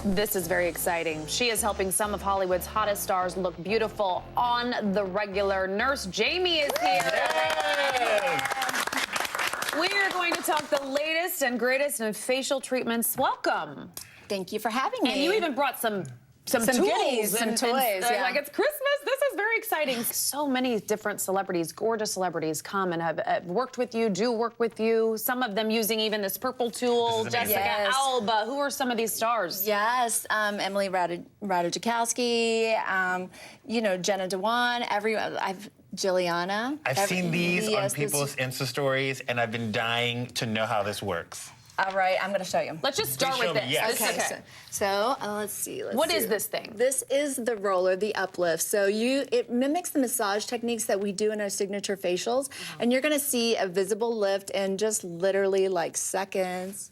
This is very exciting. She is helping some of Hollywood's hottest stars look beautiful on the regular. Nurse Jamie is here. We are going to talk the latest and greatest in facial treatments. Welcome. Thank you for having me. And you even brought some tools, goodies, some toys. Yeah. Like it's Christmas. This is very exciting. So many different celebrities, gorgeous celebrities, come and have worked with you, do work with you. Some of them using even this purple tool. Jessica Alba. Who are some of these stars? Yes, Emily Ratajkowski. You know, Jenna Dewan. Juliana. I've seen these on people's Insta stories, and I've been dying to know how this works. All right, I'm going to show you. Let's just start with this. Yes. Okay. So let's see. What is this thing? This is the roller, the Uplift. So it mimics the massage techniques that we do in our signature facials, and you're going to see a visible lift in just literally like seconds.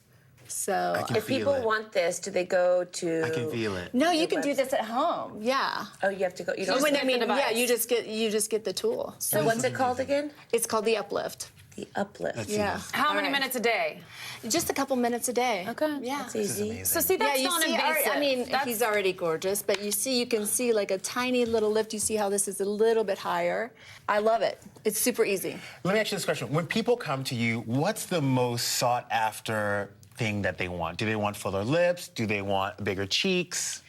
So if people want this, do they go to? I can feel it. No, you can do this at home. Yeah. Oh, you have to go. You So don't. yeah, you just get the tool. So what's it called again? It's called the Uplift. The Uplift. Yeah. How many minutes a day? Just a couple minutes a day. Okay. Yeah. That's easy. So see, that's you see, non-invasive. I mean, he's already gorgeous, but you can see like a tiny little lift. You see how this is a little bit higher. I love it. It's super easy. Let me ask you this question. When people come to you, what's the most sought after thing that they want? Do they want fuller lips? Do they want bigger cheeks?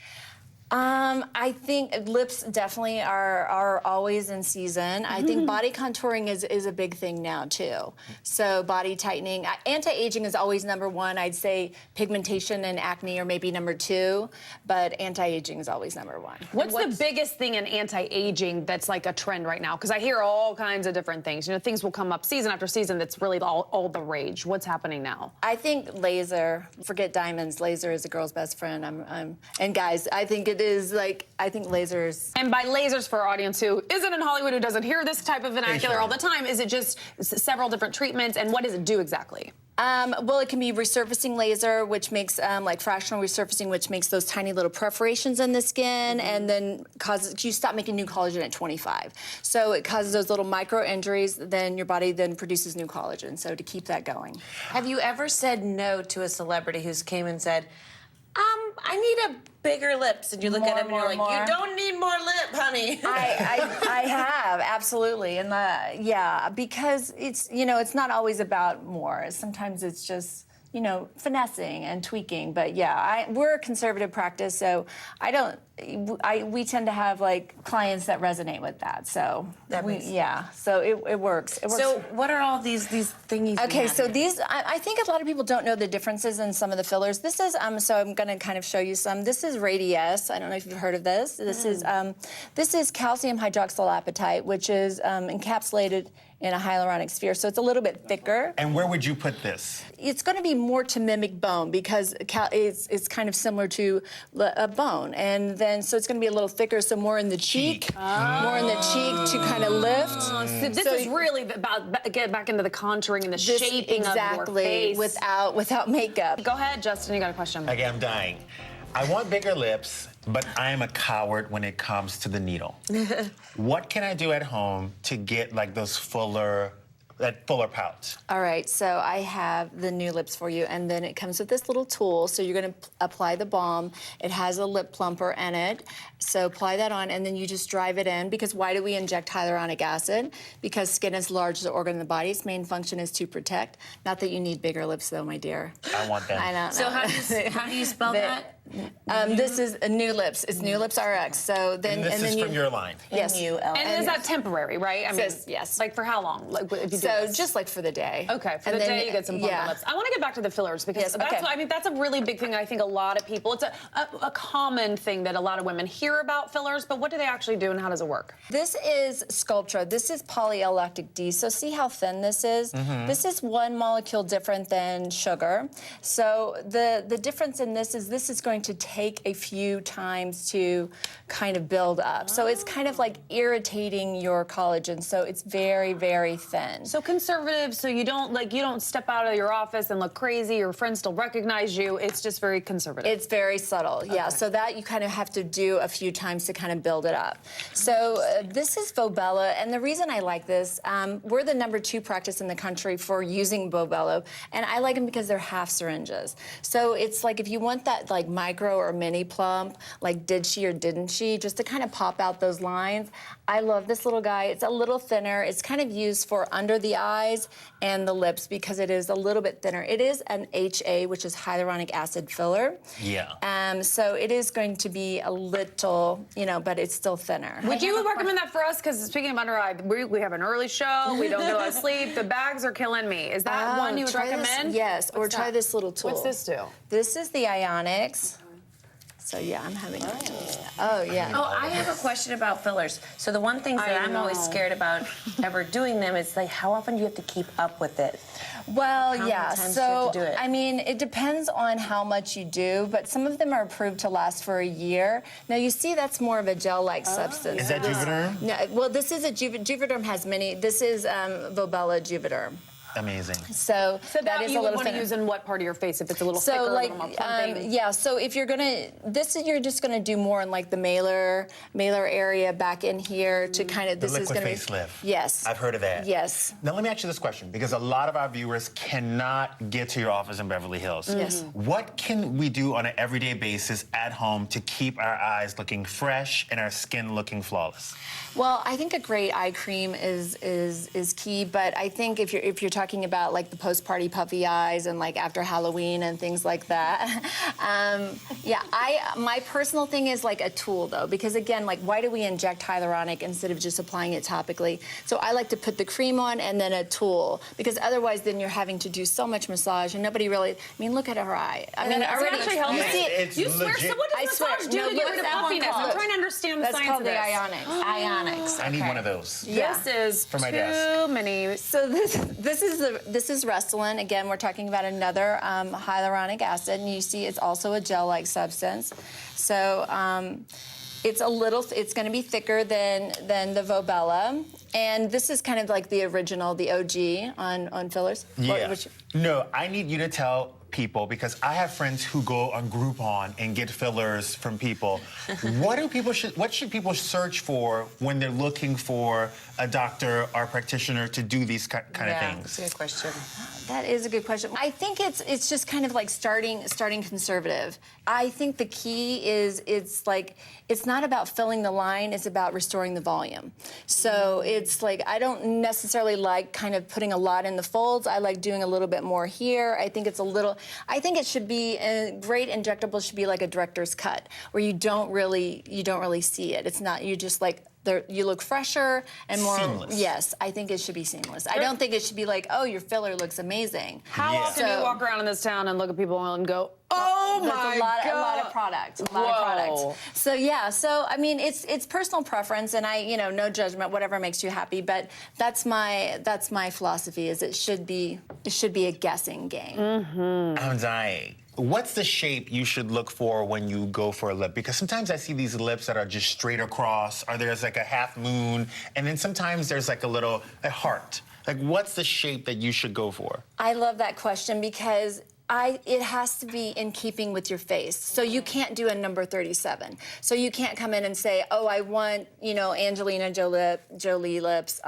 I think lips definitely are always in season. I think body contouring is a big thing now too. So body tightening, anti-aging is always #1. I'd say pigmentation and acne are maybe #2, but anti-aging is always #1. What's the biggest thing in anti-aging that's like a trend right now? Because I hear all kinds of different things. You know, things will come up season after season that's really all the rage. What's happening now? I think laser. Forget diamonds. Laser is a girl's best friend. And guys, I think it is like, I think lasers. And by lasers, for our audience who isn't in Hollywood, who doesn't hear this type of vernacular all the time, is it just several different treatments, and what does it do exactly? Well, it can be resurfacing laser, which makes like fractional resurfacing, which makes those tiny little perforations in the skin, and then causes you stop making new collagen at 25. So it causes those little micro injuries. Then your body then produces new collagen. So to keep that going. Have you ever said no to a celebrity who's came and said, I need a bigger lips, and you look at him and you're like, you don't need more lip, honey. I have, absolutely. And yeah, because it's not always about more. Sometimes it's just, finessing and tweaking. But yeah, we're a conservative practice, so we tend to have like clients that resonate with that. So so it works. So what are all these thingies? Okay, so these, I think a lot of people don't know the differences in some of the fillers. This is, so I'm gonna kind of show you some. This is Radius. I don't know if you've heard of this. This is calcium hydroxylapatite, which is encapsulated in a hyaluronic sphere, so it's a little bit thicker. And where would you put this? It's going to be more to mimic bone because it's kind of similar to a bone, and then so it's going to be a little thicker, so more in the cheek, more in the cheek to kind of lift. So this is really about get back into the contouring and the shaping of your face. without makeup. Go ahead, Justin. You got a question? Okay, I'm dying. I want bigger lips, but I am a coward when it comes to the needle. What can I do at home to get like that fuller pouch? All right, so I have the NuLips for you, and then it comes with this little tool. So you're going to apply the balm. It has a lip plumper in it. So apply that on, and then you just drive it in. Because why do we inject hyaluronic acid? Because skin is the largest organ in the body. Its main function is to protect. Not that you need bigger lips, though, my dear. I want that. I don't know. So how do you spell that? This is NuLips. It's NuLips RX. So then, and this is from your line. Yes. And is that temporary, right? I mean, yes. Like for how long? Like if you do So this? just like for the day. Okay, for the day you get some plumper lips. I want to get back to the fillers because that's a really big thing. I think a lot of people. It's a common thing that a lot of women hear about fillers, but what do they actually do and how does it work? This is Sculptra. This is poly-L-lactic D. So see how thin this is? This is one molecule different than sugar. So the difference in this is going to take a few times to kind of build up. So it's kind of like irritating your collagen. So it's very, very thin. So So conservative, so you don't step out of your office and look crazy. Your friends still recognize you. It's just very conservative. It's very subtle, yeah. So that you kind of have to do a few times to kind of build it up. So this is Vobella, and the reason I like this, we're the #2 practice in the country for using Vobella, and I like them because they're half syringes. So it's like if you want that like micro or mini plump, like did she or didn't she, just to kind of pop out those lines. I love this little guy. It's a little thinner. It's kind of used for under the eyes and the lips because it is a little bit thinner. It is an HA, which is hyaluronic acid filler. Yeah. So it is going to be a little, but it's still thinner. Would you recommend that for us? Because speaking of under eye, we have an early show. We don't get a lot of sleep. The bags are killing me. Is that one you would recommend? Yes, or try this little tool. What's this do? This is the Eyeonix. So yeah, I'm having. Oh yeah. Oh, I have a question about fillers. So the one thing that I'm always scared about ever doing them is like how often do you have to keep up with it? Well, How yeah. many times do you So have to do it? I mean, it depends on how much you do, but some of them are approved to last for a year. Now you see, that's more of a gel-like substance. Is that Juvederm? No, well, this is a Juvederm has many. This is Vobella Juvederm. Amazing. So that is you a would little want to thinner. use in what part of your face if it's a little thicker, So a like, little more plumping? yeah. So if you're you're just gonna do more in like the malar area back in here to kind of. The This is liquid gonna face lift. Yes. I've heard of that. Yes. Now let me ask you this question, because a lot of our viewers cannot get to your office in Beverly Hills. Yes. What can we do on an everyday basis at home to keep our eyes looking fresh and our skin looking flawless? Well, I think a great eye cream is key, but I think if you're talking about like the post-party puffy eyes and like after Halloween and things like that, yeah, my personal thing is like a tool though, because again, like why do we inject hyaluronic instead of just applying it topically? So I like to put the cream on and then a tool, because otherwise then you're having to do so much massage and nobody really. I mean, look at her eye. I mean, Does it already actually help? you see it. It's You swear? legit. So what I does swear. massage do No, to get look rid of at that one puffiness? called. I'm trying to understand the That's science called of the this. Eyeonix. I need one of those. Yeah. This is For my too desk. many. So this is Restylane. Again, we're talking about another hyaluronic acid, and you see it's also a gel-like substance. So it's going to be thicker than the Vobella, and this is kind of like the original, the OG on fillers. Yeah. No, I need you to tell people, because I have friends who go on Groupon and get fillers from people. What should people search for when they're looking for a doctor or practitioner to do these kind of things? That's a good question. That is a good question. I think it's just kind of like starting conservative. I think the key is it's not about filling the line, it's about restoring the volume. So it's like I don't necessarily like kind of putting a lot in the folds. I like doing a little bit more here. I think it should be a great injectable should be like a director's cut where you don't really see it. It's not, you just like you look fresher and more seamless. Yes, I think it should be seamless. I don't think it should be like, oh, your filler looks amazing. How often do you walk around in this town and look at people and go, oh my God. A lot of product. A lot of product. So yeah, I mean it's personal preference, and no judgment, whatever makes you happy, but that's my philosophy, is it should be a guessing game. I'm dying. What's the shape you should look for when you go for a lip? Because sometimes I see these lips that are just straight across, or there's like a half moon, and then sometimes there's like a heart. Like, what's the shape that you should go for? I love that question because it has to be in keeping with your face. So you can't do a number 37. So you can't come in and say, oh, I want, Angelina Jolie lips,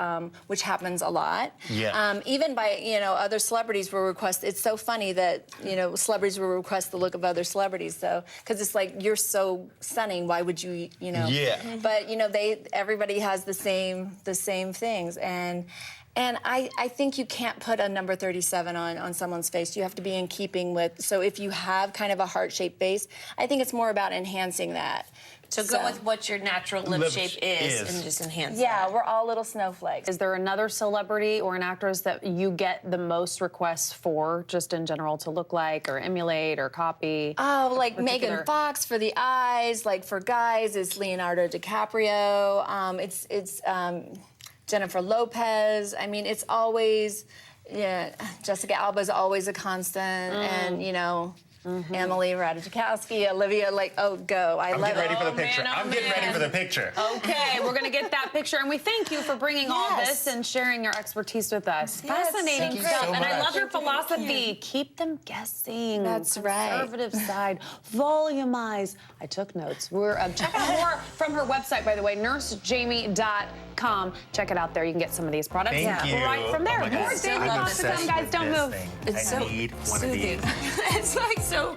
which happens a lot. Yeah. Even by, other celebrities will request, it's so funny that, celebrities will request the look of other celebrities, though, because it's like, you're so stunning, why would you, Yeah. But, everybody has the same things. And I think you can't put a number 37 on someone's face. You have to be in keeping with, so if you have kind of a heart-shaped face, I think it's more about enhancing that. So go with what your natural lip shape is and just enhance Yeah, that. we're all little snowflakes. Is there another celebrity or an actress that you get the most requests for, just in general, to look like or emulate or copy? Oh, like Megan Fox for the eyes. Like for guys, it's Leonardo DiCaprio. It's Jennifer Lopez. I mean, it's always, Jessica Alba's always a constant, and Emily Ratajkowski, Olivia, like, oh, go. I I'm love getting it. ready for the Oh, picture. man, oh, I'm getting man. ready for the picture. Okay, we're gonna get that picture, and we thank you for bringing all Yes. this and sharing your expertise with us. Fascinating Thank you stuff, so and I much. love your philosophy. Keep them guessing. That's right. Conservative side, volumize. I took notes. We're check out more from her website, by the way, nursejamie.com. Check it out there. You can get some of these products Thank you. right from there. Oh my More God. daily I'm thoughts to come, obsessed guys. with Don't this move. thing. It's I so need one of soothing. these. It's like so